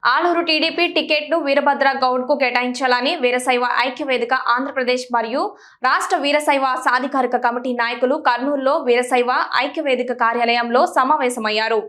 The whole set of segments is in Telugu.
ఆలూరు టీడీపీ టికెట్ను వీరభద్ర గౌడ్కు కేటాయించాలని వీరశైవ ఐక్యవేదిక ఆంధ్రప్రదేశ్ మరియు రాష్ట్ర వీరశైవ సాధికారిక కమిటీ నాయకులు కర్నూలులో వీరశైవ ఐక్యవేదిక కార్యాలయంలో సమావేశమయ్యారు.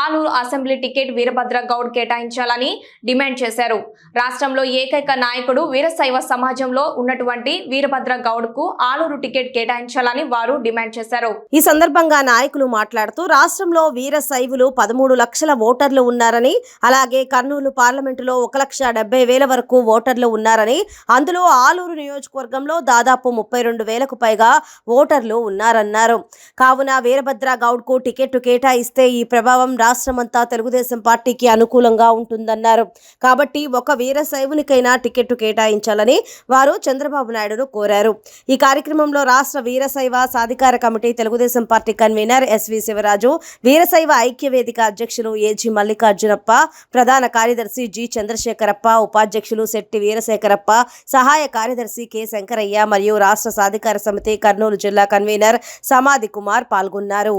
ఆలూరు అసెంబ్లీ టికెట్ వీరభద్ర గౌడ్ కేటాయించాలని డిమాండ్ చేశారు. రాష్ట్రంలో ఏకైక నాయకుడు వీరశైవ సమాజంలో ఉన్నటువంటి వీరభద్ర గౌడ్కు ఆలూరు టికెట్ కేటాయించాలని వారు డిమాండ్ చేశారు. ఈ సందర్భంగా నాయకులు మాట్లాడుతూ రాష్ట్రంలో వీరశైవులు 13 లక్షల ఓటర్లు ఉన్నారని, అలాగే కర్నూలు పార్లమెంటులో 1,70,000 వరకు ఓటర్లు ఉన్నారని, అందులో ఆలూరు నియోజకవర్గంలో దాదాపు 32,000కు పైగా ఓటర్లు ఉన్నారన్నారు. కావున వీరభద్ర గౌడ్కు టికెట్ కేటాయిస్తే ఈ ప్రభావం రాష్ట్రమంతా తెలుగుదేశం పార్టీకి అనుకూలంగా ఉంటుందన్నారు. కాబట్టి ఒక వీరశైవునికైనా టికెట్ కేటాయించాలని వారు చంద్రబాబు నాయుడును కోరారు. ఈ కార్యక్రమంలో రాష్ట్ర వీరశైవ సాధికార committee Telugudesam party convener S V Sivaraju, వీరశైవ ఐక్యవేదిక అధ్యక్షులు ఏజీ మల్లికార్జునప్ప, ప్రధాన కార్యదర్శి జి చంద్రశేఖరప్ప, ఉపాధ్యక్షులు శెట్టి వీరశేఖరప్ప, సహాయ కార్యదర్శి కె శంకరయ్య మరియు రాష్ట్ర సాధికార సమితి కర్నూలు జిల్లా కన్వీనర్ సమాధి కుమార్ పాల్గొన్నారు.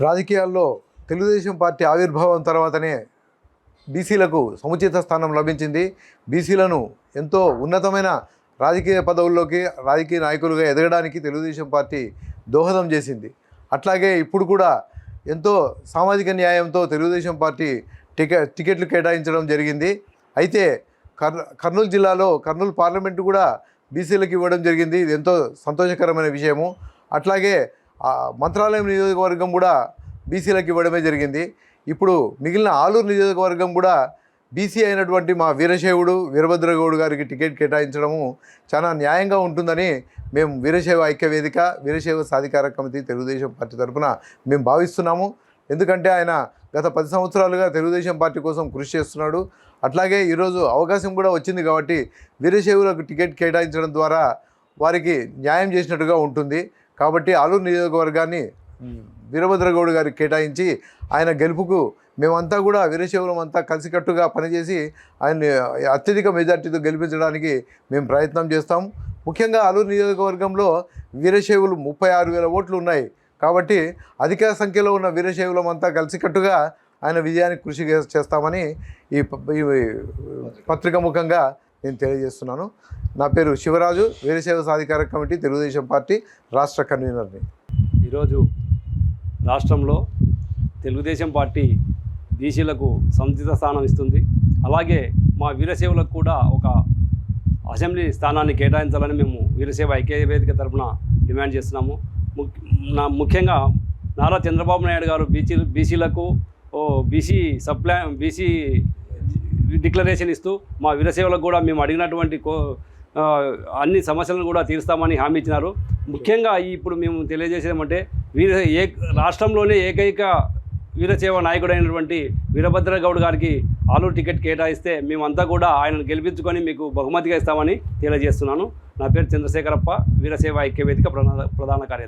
రాజకీయాల్లో తెలుగుదేశం పార్టీ ఆవిర్భావం తర్వాతనే బీసీలకు సముచిత స్థానం లభించింది. బీసీలను ఎంతో ఉన్నతమైన రాజకీయ పదవుల్లోకి, రాజకీయ నాయకులుగా ఎదగడానికి తెలుగుదేశం పార్టీ దోహదం చేసింది. అట్లాగే ఇప్పుడు కూడా ఎంతో సామాజిక న్యాయంతో తెలుగుదేశం పార్టీ టికెట్లు కేటాయించడం జరిగింది. అయితే కర్నూలు జిల్లాలో కర్నూలు పార్లమెంటు కూడా బీసీలకు ఇవ్వడం జరిగింది. ఇది ఎంతో సంతోషకరమైన విషయము. అట్లాగే మంత్రాలయం నియోజకవర్గం కూడా బీసీలకు ఇవ్వడమే జరిగింది. ఇప్పుడు మిగిలిన ఆలూరు నియోజకవర్గం కూడా బీసీ అయినటువంటి మా వీరశైవుడు వీరభద్రగౌడ్ గారికి టికెట్ కేటాయించడము చాలా న్యాయంగా ఉంటుందని మేము వీరశైవ ఐక్యవేదిక, వీరశైవ సాధికార కమిటీ తెలుగుదేశం పార్టీ తరఫున మేము భావిస్తున్నాము. ఎందుకంటే ఆయన గత 10 సంవత్సరాలుగా తెలుగుదేశం పార్టీ కోసం కృషి చేస్తున్నాడు. అట్లాగే ఈరోజు అవకాశం కూడా వచ్చింది కాబట్టి వీరశైవులకు టికెట్ కేటాయించడం ద్వారా వారికి న్యాయం చేసినట్టుగా ఉంటుంది. కాబట్టి ఆలూరు నియోజకవర్గాన్ని వీరభద్రగౌడ్ గారికి కేటాయించి ఆయన గెలుపుకు మేమంతా కూడా వీరశైవులం అంతా కలిసికట్టుగా పనిచేసి ఆయన్ని అత్యధిక మెజార్టీతో గెలిపించడానికి మేము ప్రయత్నం చేస్తాం. ముఖ్యంగా ఆలూరు నియోజకవర్గంలో వీరశైవులు 36,000 ఓట్లు ఉన్నాయి. కాబట్టి అధిక సంఖ్యలో ఉన్న వీరశైవులం అంతా కలిసికట్టుగా ఆయన విజయానికి కృషి చేస్తామని ఈ పత్రిక ముఖంగా నేను తెలియజేస్తున్నాను. నా పేరు శివరాజు, వీరశైవ సాధికార కమిటీ తెలుగుదేశం పార్టీ రాష్ట్ర కన్వీనర్ని. ఈరోజు రాష్ట్రంలో తెలుగుదేశం పార్టీ బీసీలకు సముచిత స్థానం ఇస్తుంది. అలాగే మా వీరశైవులకు కూడా ఒక అసెంబ్లీ స్థానాన్ని కేటాయించాలని మేము వీరశైవ ఐక్యవేదిక తరఫున డిమాండ్ చేస్తున్నాము. ముఖ్యంగా నారా చంద్రబాబు నాయుడు గారు బీసీలకు బీసీ డిక్లరేషన్ ఇస్తూ మా వీరశైవులకు కూడా మేము అడిగినటువంటి అన్ని సమస్యలను కూడా తీరుస్తామని హామీ ఇచ్చినారు. ముఖ్యంగా ఇప్పుడు మేము తెలియజేసేదేమంటే రాష్ట్రంలోనే ఏకైక వీరశైవ నాయకుడైనటువంటి వీరభద్ర గౌడ్ గారికి ఆలూరు టికెట్ కేటాయిస్తే మేమంతా కూడా ఆయనను గెలిపించుకొని మీకు బహుమతిగా ఇస్తామని తెలియజేస్తున్నాను. నా పేరు చంద్రశేఖరప్ప, వీరశైవ ఐక్యవేదిక ప్రధాన కార్యదర్శి.